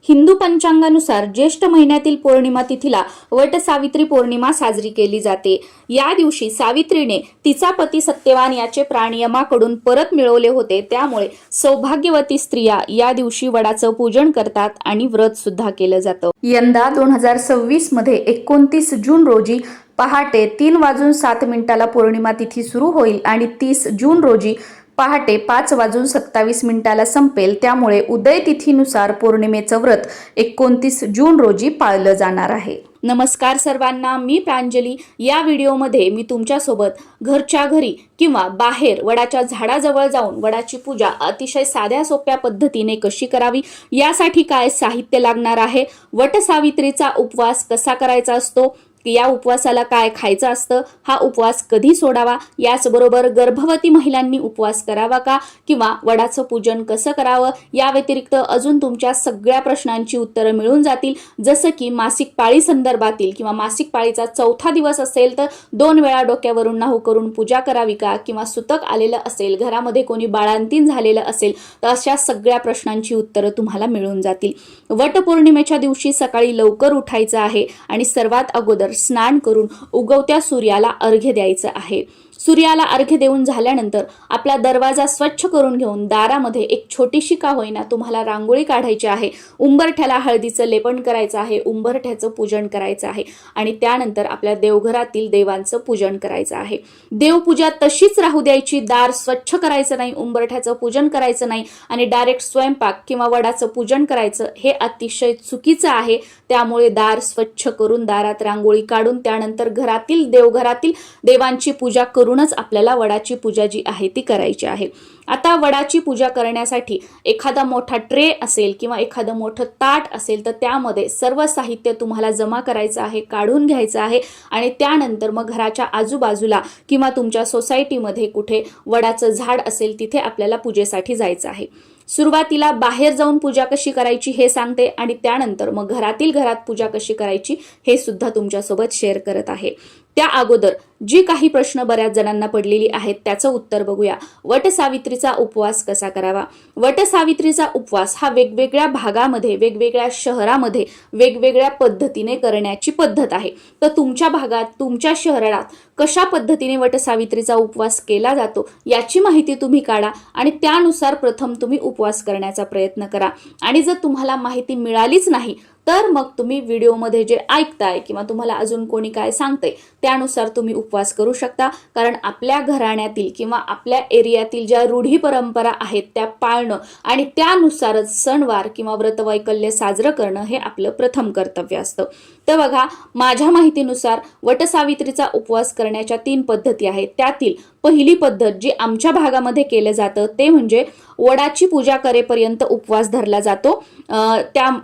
हिंदू पंचांगानुसार ज्येष्ठ महिन्यातील पौर्णिमा तिथीला वट सावित्री पौर्णिमा साजरी केली जाते। या दिवशी सावित्रीने तिचा पती सत्यवान याचे प्राण यमाकडून परत मिळवले होते, त्यामुळे सौभाग्यवती स्त्रिया या दिवशी वडाचं पूजन करतात आणि व्रत सुद्धा केलं जातं। यंदा 2026 मध्ये 29 जून रोजी पहाटे 3:07 पौर्णिमा तिथी सुरू होईल आणि 30 जून रोजी पहाटे 5:27 संपेल। त्यामुळे उदय तिथीनुसार पौर्णिमेचं व्रत 29 जून रोजी पाळलं जाणार आहे। नमस्कार सर्वांना, मी प्रांजली। या व्हिडिओमध्ये मी तुमच्यासोबत घरच्या घरी किंवा बाहेर वडाच्या झाडाजवळ जाऊन वडाची पूजा अतिशय साध्या सोप्या पद्धतीने कशी करावी, यासाठी काय साहित्य लागणार आहे, वट सावित्रीचा उपवास कसा करायचा असतो, या उपवासाला काय खायचं असतं, हा उपवास कधी सोडावा, याचबरोबर गर्भवती महिलांनी उपवास करावा का किंवा वडाचं पूजन कसं करावं, या व्यतिरिक्त अजून तुमच्या सगळ्या प्रश्नांची उत्तरं मिळून जातील। जसं की मासिक पाळी संदर्भातील किंवा मासिक पाळीचा चौथा दिवस असेल तर 2 वेळा डोक्यावरून नाहू करून पूजा करावी का, किंवा सुतक आलेलं असेल, घरामध्ये कोणी बाळंतीण झालेलं असेल तर अशा सगळ्या प्रश्नांची उत्तरं तुम्हाला मिळून जातील। वटपौर्णिमेच्या दिवशी सकाळी लवकर उठायचं आहे आणि सर्वात अगोदर स्नान करून उगवत्या सूर्याला अर्घ्य द्यायचं आहे। सूर्याला अर्घ्य देऊन झाल्यानंतर आपला दरवाजा स्वच्छ करून घेऊन दारामध्ये एक छोटीशी का होईना तुम्हाला रांगोळी काढायची आहे। उंबरठ्याला हळदीचं लेपन करायचं आहे, उंबरठ्याचं पूजन करायचं आहे आणि त्यानंतर आपल्या देवघरातील देवांचं पूजन करायचं आहे। देवपूजा तशीच राहू द्यायची, दार स्वच्छ करायचं नाही, उंबरठ्याचं पूजन करायचं नाही आणि डायरेक्ट स्वयंपाक किंवा वडाचं पूजन करायचं, हे अतिशय चुकीचं आहे। त्यामुळे दार स्वच्छ करून दारात रांगोळी काढून त्यानंतर देवघरातील देवांची पूजा करूनच आपल्याला वडाची पूजा जी आहे ती करायची आहे। आता वडाची पूजा करण्यासाठी एखादा मोठा ट्रे असेल किंवा एखादं मोठं ताट असेल तर त्यामध्ये सर्व साहित्य तुम्हाला जमा करायचं आहे, काढून घ्यायचं आहे आणि त्यानंतर मग घराच्या आजूबाजूला किंवा तुमच्या सोसायटीमध्ये कुठे वडाचं झाड असेल तिथे आपल्याला पूजेसाठी जायचं आहे। सुरुवातीला बाहेर जाऊन पूजा कशी करायची हे सांगते आणि त्यानंतर मग घरात पूजा कशी करायची हे सुद्धा तुमच्यासोबत शेअर करत आहे। त्या अगोदर जी काही प्रश्न बऱ्याच जणांना पडलेली आहेत त्याचं उत्तर बघूया। वट सावित्रीचा उपवास कसा करावा? वट सावित्रीचा उपवास हा वेगवेगळ्या भागामध्ये, वेगवेगळ्या शहरामध्ये वेगवेगळ्या पद्धतीने करण्याची पद्धत आहे। तर तुमच्या भागात, तुमच्या शहरात कशा पद्धतीने वट सावित्रीचा उपवास केला जातो याची माहिती तुम्ही काढा आणि त्यानुसार प्रथम तुम्ही उपवास करण्याचा प्रयत्न करा। आणि जर तुम्हाला माहिती मिळालीच नाही तर मग तुम्ही व्हिडिओमध्ये जे ऐकताय किंवा तुम्हाला अजून कोणी काय सांगते त्यानुसार तुम्ही उपवास करू शकता। कारण आपल्या घराण्यातील किंवा आपल्या एरियातील ज्या रूढी परंपरा आहेत त्या पाळणं आणि त्यानुसारच सणवार किंवा व्रतवैकल्य साजरं करणं हे आपलं प्रथम कर्तव्य असतं। तर बघा, माझ्या माहितीनुसार वटसावित्रीचा उपवास करण्याच्या 3 पद्धती आहेत। त्यातील पहिली पद्धत जी आमच्या भागामध्ये केलं जातं ते म्हणजे वडाची पूजा करेपर्यंत उपवास धरला जातो।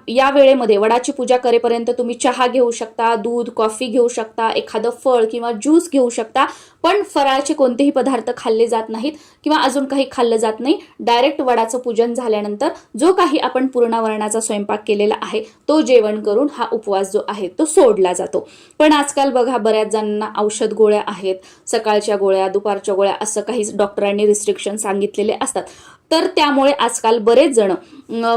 या वेळेमध्ये वडाची पूजा करेपर्यंत तुम्ही चहा घेऊ शकता, दूध, कॉफी घेऊ शकता, एखादं फळ किंवा ज्यूस घेऊ शकता, पण फराळाचे कोणतेही पदार्थ खाल्ले जात नाहीत किंवा अजून काही खाल्लं जात नाही। डायरेक्ट वडाचं पूजन झाल्यानंतर जो काही आपण पूर्णावरणाचा स्वयंपाक केलेला आहे तो जेवण करून हा उपवास जो आहे तो सोडला जातो। पण आजकाल बघा, बऱ्याच जणांना औषध गोळ्या आहेत, सकाळच्या गोळ्या, दुपारच्या गोळ्या, असं काही डॉक्टरांनी रिस्ट्रिक्शन सांगितलेले असतात। तर त्यामुळे आजकाल बरेच जण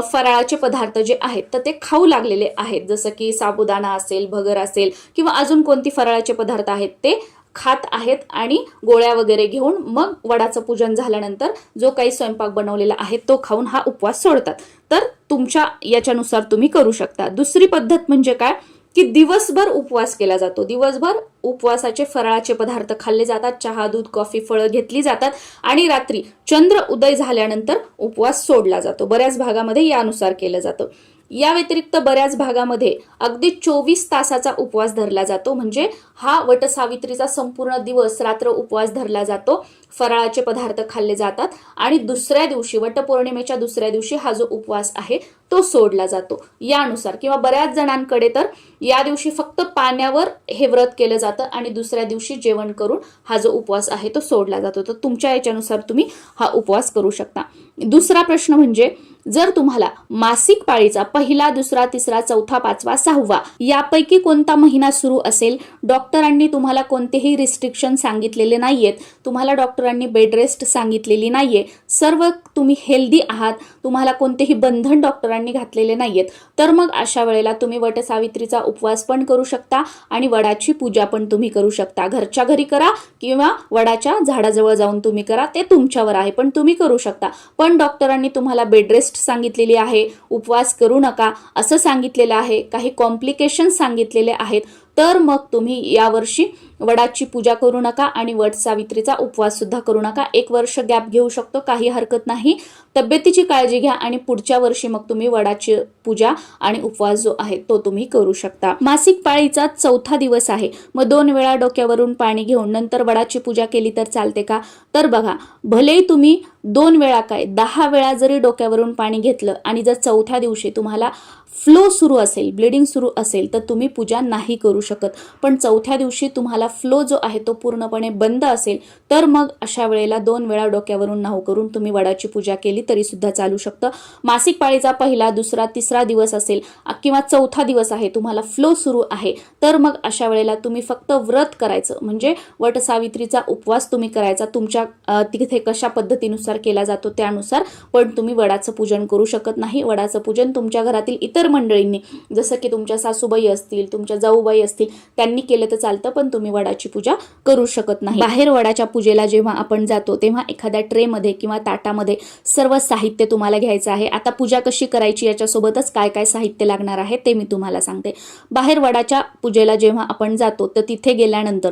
फराळाचे पदार्थ जे आहेत तर ते खाऊ लागलेले आहेत। जसं की साबुदाणा असेल, भगर असेल किंवा अजून कोणती फराळाचे पदार्थ आहेत ते खात आहेत आणि गोळ्या वगैरे घेऊन मग वडाचं पूजन झाल्यानंतर जो काही स्वयंपाक बनवलेला आहे तो खाऊन हा उपवास सोडतात। तर तुमच्या याच्यानुसार तुम्ही करू शकता। दुसरी पद्धत म्हणजे काय की दिवसभर उपवास केला जातो। दिवसभर उपवासाचे फराळाचे पदार्थ खाल्ले जातात, चहा, दूध, कॉफी, फळं घेतली जातात आणि रात्री चंद्र उदय झाल्यानंतर उपवास सोडला जातो। बऱ्याच भागामध्ये यानुसार केलं जातं। या व्यतिरिक्त बऱ्याच भागामध्ये अगदी 24 तासाचा उपवास धरला जातो, म्हणजे हा वटसावित्रीचा संपूर्ण दिवस रात्र उपवास धरला जातो। फराळाचे पदार्थ खाल्ले जातात आणि दुसऱ्या दिवशी, वटपौर्णिमेच्या दुसऱ्या दिवशी हा जो उपवास आहे तो सोडला जातो यानुसार। किंवा बऱ्याच जणांकडे तर या दिवशी फक्त पाण्यावर हे व्रत केलं जातं आणि दुसऱ्या दिवशी जेवण करून हा जो उपवास आहे तो सोडला जातो। तर तुमच्या याच्यानुसार तुम्ही हा उपवास करू शकता। दुसरा प्रश्न म्हणजे जर तुम्हाला मासिक पाळीचा पहिला, दुसरा, तिसरा, चौथा, पाचवा, 6वा यापैकी कोणता महिना सुरू असेल, डॉक्टरांनी तुम्हाला कोणतेही रिस्ट्रिक्शन सांगितलेले नाहीयेत, तुम्हाला डॉक्टरांनी बेड रेस्ट सांगितलेली नाहीये, सर्व तुम्ही हेल्दी आहात, तुम्हाला कोणतेही बंधन डॉक्टरांनी घातलेले नाहीयेत, तर मग अशा वेळेला तुम्ही वटसावित्रीचा उपवास पण करू शकता आणि वडाची पूजा पण तुम्ही करू शकता. घरच्या घरी करा किंवा वडाच्या झाडाजवळ जाऊन तुम्ही करा, ते तुमच्यावर आहे, पण तुम्ही करू शकता. पण डॉक्टरांनी तुम्हाला बेड रेस्ट सांगितलेली आहे, उपवास करू नका असं सांगितलेलं आहे, काही कॉम्प्लिकेशन्स सांगितलेले आहेत, तर मग तुम्ही यावर्षी वडाची पूजा करू नका आणि वट सावित्रीचा उपवास सुद्धा करू नका. 1 वर्ष गॅप घेऊ शकतो, काही हरकत नाही. तब्येतीची काळजी घ्या आणि पुढच्या वर्षी मग तुम्ही वडाची पूजा आणि उपवास जो आहे तो तुम्ही करू शकता. मासिक पाळीचा 4था दिवस आहे, मग 2 वेळा डोक्यावरून पाणी घेऊन नंतर वडाची पूजा केली तर चालते का? तर बघा, भलेही तुम्ही 2 वेळा काय 10 वेळा जरी डोक्यावरून पाणी घेतलं आणि जर 4थ्या दिवशी तुम्हाला फ्लो सुरू असेल, ब्लिडिंग सुरू असेल, तर तुम्ही पूजा नाही करू शकत. पण 4थ्या दिवशी तुम्हाला फ्लो जो आहे तो पूर्णपणे बंद असेल, तर मग अशा वेळेला 2 वेळा डोक्यावरून नाहू करून तुम्ही वडाची पूजा केली तरी सुद्धा चालू शकतं. मासिक पाळीचा 1, 2, 3 दिवस असेल किंवा 4था दिवस आहे, तुम्हाला फ्लो सुरू आहे, तर मग अशा वेळेला तुम्ही फक्त व्रत करायचं, म्हणजे वटसावित्रीचा उपवास तुम्ही करायचा. तुमच्या तिथे कशा पद्धतीनुसार केला जातो त्यानुसार, पण तुम्ही वडाचं पूजन करू शकत नाही. वडाचं पूजन तुमच्या घरातील इतर मंडळींनी, जसं की तुमच्या सासूबाई असतील, तुमच्या जाऊबाई असतील, त्यांनी केलं तर चालतं, पण तुम्ही वडाची पूजा करू शकत नाही. बाहेर वडाच्या पूजेला जेव्हा आपण जातो तेव्हा एखाद्या ट्रेमध्ये किंवा ताटामध्ये सर्व साहित्य तुम्हाला घ्यायचं आहे. आता पूजा कशी करायची याच्यासोबतच काय काय साहित्य लागणार आहे ते मी तुम्हाला सांगते. बाहेर वडाच्या पूजेला जेव्हा आपण जातो तर तिथे गेल्यानंतर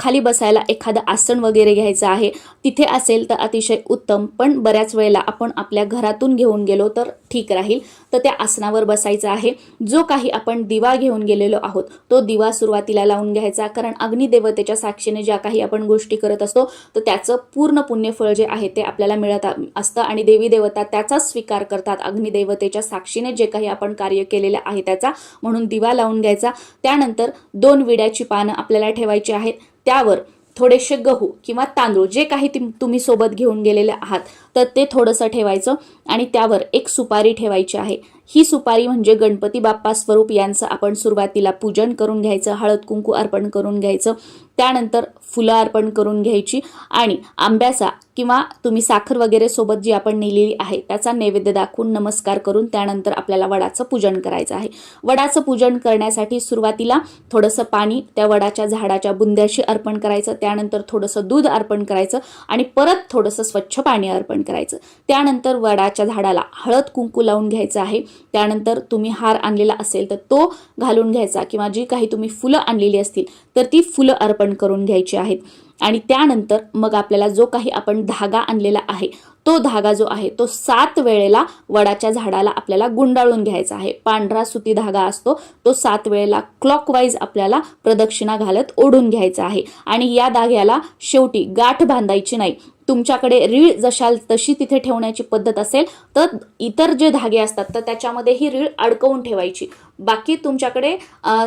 खाली बसायला एखादं आसन वगैरे घ्यायचं आहे. तिथे असेल तर अतिशय उत्तम, पण बऱ्याच वेळेला आपण आपल्या घरातून घेऊन गेलो तर ठीक राहील. तर त्या आसनावर बसायचं आहे. जो काही आपण दिवा घेऊन गेलेलो आहोत तो दिवा सुरुवातीला लावून घ्यायचा, कारण अग्निदेवतेच्या साक्षीने ज्या काही आपण गोष्टी करत असतो तर त्याचं पूर्ण पुण्यफळ जे आहे ते आपल्याला मिळत असतं आणि देवी देवता त्याचा स्वीकार करतात. अग्निदेवतेच्या साक्षीने जे काही आपण कार्य केलेलं आहे त्याचा, म्हणून दिवा लावून घ्यायचा. त्यानंतर 2 विड्याची पानं आपल्याला ठेवायची आहेत. त्यावर थोडेसे गहू किंवा तांदूळ जे काही तुम्ही सोबत घेऊन गेलेले आहात तर ते थोडंसं ठेवायचं आणि त्यावर एक सुपारी ठेवायची आहे. ही सुपारी म्हणजे गणपती बाप्पा स्वरूप यांचं आपण सुरुवातीला पूजन करून घ्यायचं, हळद कुंकू अर्पण करून घ्यायचं. त्यानंतर फुलं अर्पण करून घ्यायची आणि आंब्याचा किंवा तुम्ही साखर वगैरे सोबत जी आपण नेलेली आहे त्याचा नैवेद्य दाखवून नमस्कार करून त्यानंतर आपल्याला वडाचं पूजन करायचं आहे. वडाचं पूजन करण्यासाठी सुरुवातीला थोडंसं पाणी त्या वडाच्या झाडाच्या बुंद्याशी अर्पण करायचं, त्यानंतर थोडंसं दूध अर्पण करायचं आणि परत थोडंसं स्वच्छ पाणी अर्पण करायचं. त्यानंतर वडाच्या झाडाला हळद कुंकू लावून घ्यायचं आहे. त्यानंतर तुम्ही हार आणलेला असेल तर तो घालून घ्यायचा किंवा जी काही तुम्ही फुलं आणलेली असतील तर ती फुलं अर्पण करून घ्यायची आहेत. आणि त्यानंतर मग आपल्याला जो काही आपण धागा आणलेला आहे तो धागा जो आहे तो 7 वेळेला वडाच्या झाडाला आपल्याला गुंडाळून घ्यायचा आहे. पांढरा सुती धागा असतो तो 7 वेळेला क्लॉकवाईज आपल्याला प्रदक्षिणा घालत ओढून घ्यायचा आहे. आणि या धाग्याला शेवटी गाठ बांधायची नाही. तुमच्याकडे रीळ जशाल तशी तिथे ठेवण्याची पद्धत असेल तर इतर जे धागे असतात तर त्याच्यामध्ये ही रीळ अडकवून ठेवायची. बाकी तुमच्याकडे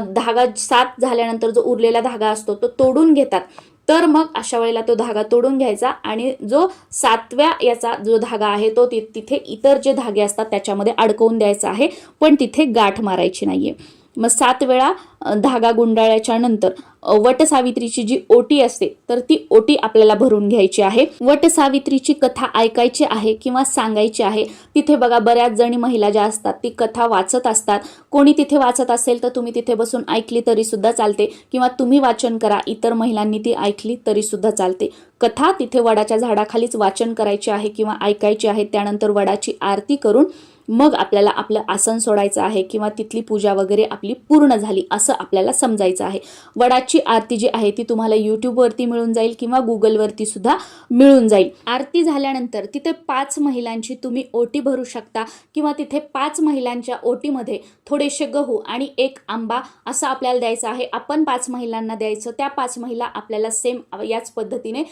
धागा 7 झाल्यानंतर जो उरलेला धागा असतो तो तोडून घेतात, तर मग अशा वेळेला तो धागा तोडून घ्यायचा आणि जो 7व्या याचा जो धागा आहे तो तिथे इतर जे धागे असतात त्याच्यामध्ये अडकवून द्यायचा आहे, पण तिथे गाठ मारायची नाहीये. मग 7 वेळा धागा गुंडाळल्याच्या नंतर वटसावित्रीची जी ओटी असते तर ती ओटी आपल्याला भरून घ्यायची आहे. वटसावित्रीची कथा ऐकायची आहे किंवा सांगायची आहे. तिथे बघा बऱ्याच जणी महिला ज्या असतात ती कथा वाचत असतात. कोणी तिथे वाचत असेल तर तुम्ही तिथे बसून ऐकली तरी सुद्धा चालते किंवा तुम्ही वाचन करा, इतर महिलांनी ती ऐकली तरी सुद्धा चालते. कथा तिथे वडाच्या झाडाखालीच वाचन करायची आहे किंवा ऐकायची आहे. त्यानंतर वडाची आरती करून मग आपल्याला आपलं आसन सोडायचं आहे किंवा तिथली पूजा वगैरे आपली पूर्ण झाली असं आपल्याला समजायचं आहे. वडाची आरती जी आहे ती तुम्हाला यूट्यूबवरती मिळून जाईल किंवा गुगलवरती सुद्धा मिळून जाईल. आरती झाल्यानंतर तिथे 5 महिलांची तुम्ही ओटी भरू शकता किंवा तिथे 5 महिलांच्या ओटीमध्ये थोडेसे गहू आणि 1 आंबा असं आपल्याला द्यायचं आहे. आपण 5 महिलांना द्यायचं, त्या 5 महिला आपल्याला सेम याच पद्धतीने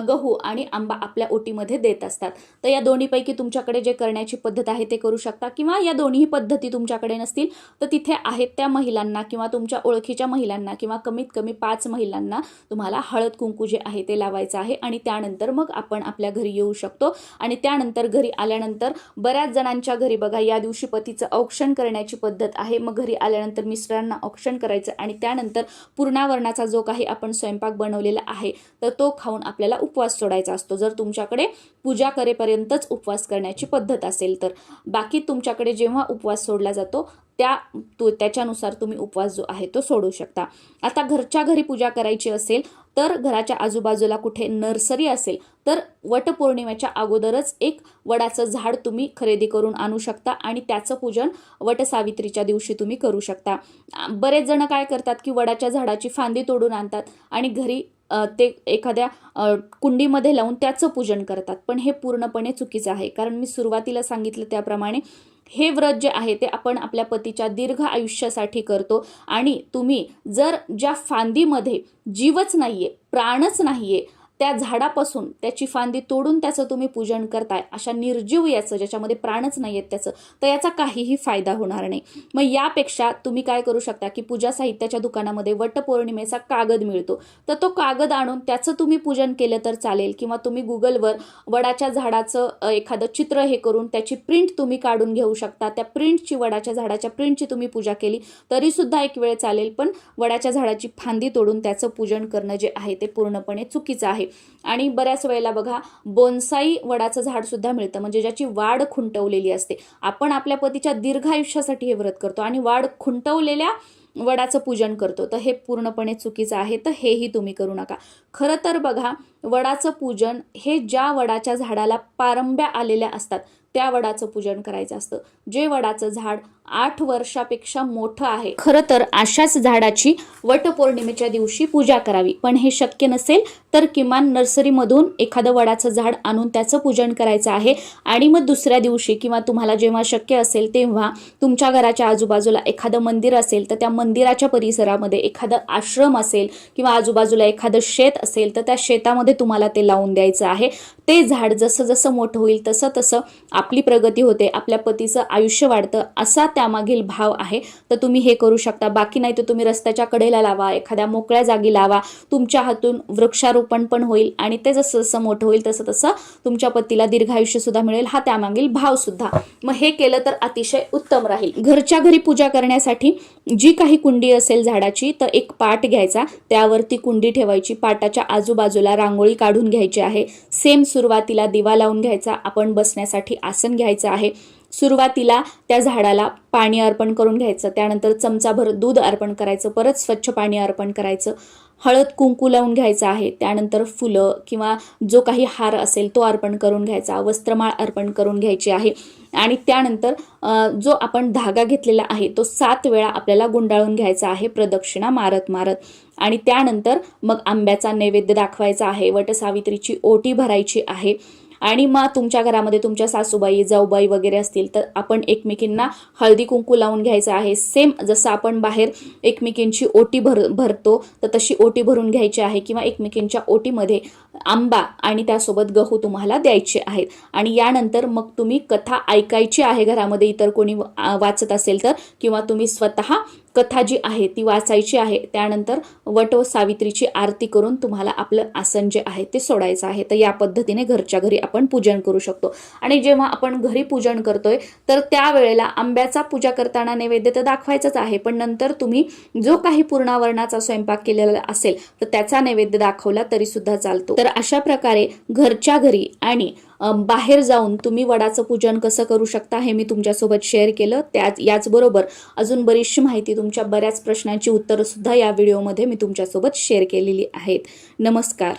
गहू आणि आंबा आपल्या ओटीमध्ये देत असतात. तर या दोन्हीपैकी तुमच्याकडे जे करण्याची पद्धत आहे ते करू शकता. शकता, किंवा या दोन्ही पद्धती तुमच्याकडे नसतील तर तिथे आहेत त्या महिलांना किंवा तुमच्या ओळखीच्या महिलांना किंवा कमीत कमी 5 महिलांना तुम्हाला हळद कुंकू जे आहे ते लावायचं आहे आणि त्यानंतर मग आपण आपल्या घरी येऊ शकतो. आणि त्यानंतर घरी आल्यानंतर बऱ्याच जणांच्या घरी बघा या दिवशी पतीचं औक्षण करण्याची पद्धत आहे. मग घरी आल्यानंतर मिस्टरांना औक्षण करायचं आणि त्यानंतर पूर्णावरणाचा जो काही आपण स्वयंपाक बनवलेला आहे तर तो खाऊन आपल्याला उपवास सोडायचा असतो, जर तुमच्याकडे पूजा करेपर्यंतच उपवास करण्याची पद्धत असेल तर. बाकी तुमच्याकडे जेव्हा उपवास सोडला जातो त्याच्यानुसार तुम्ही उपवास जो आहे तो सोडू शकता. आता घरच्या घरी पूजा करायची असेल तर घराच्या आजूबाजूला कुठे नर्सरी असेल तर वटपौर्णिमेच्या अगोदरच एक वडाचं झाड तुम्ही खरेदी करून आणू शकता आणि त्याचं पूजन वटसावित्रीच्या दिवशी तुम्ही करू शकता. बरेच जण काय करतात की वडाच्या झाडाची फांदी तोडून आणतात आणि घरी ते एखाद्या कुंडीमध्ये लावून त्याचं पूजन करतात, पण हे पूर्णपणे चुकीचं आहे. कारण मी सुरुवातीला सांगितलं त्याप्रमाणे हे व्रत जे आहे ते आपण आपल्या पतीच्या दीर्घ आयुष्यासाठी करतो आणि तुम्ही जर ज्या फांदीमध्ये जीवच नाहीये, प्राणच नाहीये, त्या झाडापासून त्याची फांदी तोडून त्याचं तुम्ही पूजन करताय, अशा निर्जीव याचं ज्याच्यामध्ये प्राणच नाही आहेत त्याचं, तर याचा काहीही फायदा होणार नाही. मग यापेक्षा तुम्ही काय करू शकता की पूजा साहित्याच्या दुकानामध्ये वटपौर्णिमेचा कागद मिळतो, तर तो कागद आणून त्याचं तुम्ही पूजन केलं तर चालेल. किंवा तुम्ही गुगलवर वडाच्या झाडाचं एखादं चित्र हे करून त्याची प्रिंट तुम्ही काढून घेऊ शकता. त्या प्रिंटची, वडाच्या झाडाच्या प्रिंटची तुम्ही पूजा केली तरी सुद्धा एक वेळ चालेल, पण वडाच्या झाडाची फांदी तोडून त्याचं पूजन करणं जे आहे ते पूर्णपणे चुकीचं आहे. आणि बऱ्याच वेळेला बघा बोन्साई वडाचं झाड सुद्धा मिळतं, म्हणजे ज्याची वाढ खुंटवलेली असते. आपण आपल्या पतीच्या दीर्घ आयुष्यासाठी हे व्रत करतो आणि वाढ खुंटवलेल्या वडाचं पूजन करतो, तर हे पूर्णपणे चुकीचं आहे. तर हेही तुम्ही करू नका. खरं तर बघा, वडाचं पूजन हे ज्या वडाच्या झाडाला पारंब्या आलेल्या असतात त्या वडाचं पूजन करायचं असतं. जे वडाचं झाड 8 वर्षापेक्षा मोठं आहे, खरं तर अशाच झाडाची वटपौर्णिमेच्या दिवशी पूजा करावी. पण हे शक्य नसेल तर किमान नर्सरीमधून एखादं वडाचं झाड आणून त्याचं पूजन करायचं आहे. आणि मग दुसऱ्या दिवशी किंवा तुम्हाला जेव्हा शक्य असेल तेव्हा तुमच्या घराच्या आजूबाजूला एखादं मंदिर असेल तर त्या मंदिराच्या परिसरामध्ये एखादं आश्रम असेल किंवा आजूबाजूला एखादं शेत असेल तर त्या शेतामध्ये तुम्हाला ते लावून द्यायचं आहे. ते झाड जसं जसं मोठं होईल तसं तसं आपली प्रगती होते, आपल्या पतीचं आयुष्य वाढतं, असा त्यामागील भाव आहे. तर तुम्ही हे करू शकता. बाकी नाही तर तुम्ही रस्त्याच्या कडेला लावा, एखाद्या मोकळ्या जागी लावा. तुमच्या हातून वृक्षारोपण पण होईल आणि ते जसं जसं मोठं होईल तसं तसं तुमच्या पतीला दीर्घायुष्य सुद्धा मिळेल, हा त्यामागील भाव सुद्धा. मग हे केलं तर अतिशय उत्तम राहील. घरच्या घरी पूजा करण्यासाठी जी काही कुंडी असेल झाडाची, तर एक पाट घ्यायचा, त्यावरती कुंडी ठेवायची, पाटाच्या आजूबाजूला रांगोळी काढून घ्यायची आहे. सेम सुरुवातीला दिवा लावून घ्यायचा, आपण बसण्यासाठी आसन घ्यायचं आहे. सुरुवातीला त्या झाडाला पाणी अर्पण करून घ्यायचं, त्यानंतर चमचाभर दूध अर्पण करायचं, परत स्वच्छ पाणी अर्पण करायचं, हळद कुंकू लावून घ्यायचं आहे. त्यानंतर फुलं किंवा जो काही हार असेल तो अर्पण करून घ्यायचा, वस्त्रमाळ अर्पण करून घ्यायची आहे. आणि त्यानंतर जो आपण धागा घेतलेला आहे तो 7 वेळा आपल्याला गुंडाळून घ्यायचा आहे, प्रदक्षिणा मारत मारत. आणि त्यानंतर मग आंब्याचा नैवेद्य दाखवायचा आहे, वटसावित्रीची ओटी भरायची आहे. आणि मग तुमच्या घरामध्ये तुमच्या सासूबाई, जाऊबाई वगैरे असतील तर आपण एकमेकींना हळदी कुंकू लावून घ्यायचं आहे. सेम जसं आपण बाहेर एकमेकींची ओटी भरतो तर तशी ओटी भरून घ्यायची आहे. किंवा एकमेकींच्या ओटीमध्ये आंबा आणि त्यासोबत गहू तुम्हाला द्यायचे आहेत. आणि यानंतर मग तुम्ही कथा ऐकायची आहे घरामध्ये, इतर कोणी वाचत असेल तर, किंवा तुम्ही स्वतः कथा जी आहे ती वाचायची आहे. त्यानंतर वट सावित्रीची आरती करून तुम्हाला आपलं आसन जे आहे ते सोडायचं आहे. तर या पद्धतीने घरच्या घरी आपण पूजन करू शकतो. आणि जेव्हा आपण घरी पूजन करतोय तर त्यावेळेला आंब्याचा पूजा करताना नैवेद्य तर दाखवायचाच आहे, पण नंतर तुम्ही जो काही पूर्णावरणाचा स्वयंपाक केलेला असेल तर त्याचा नैवेद्य दाखवला तरी सुद्धा चालतो. तर अशा प्रकारे घरच्या घरी आणि बाहेर जाऊन तुम्ही वडाचं पूजन कसं करू शकता हे मी तुमच्यासोबत शेअर केलं. याचबरोबर अजून बरीचशी माहिती, तुमच्या बऱ्याच प्रश्नांची उत्तरं सुद्धा या व्हिडिओमध्ये मी तुमच्यासोबत शेअर केलेली आहेत. नमस्कार.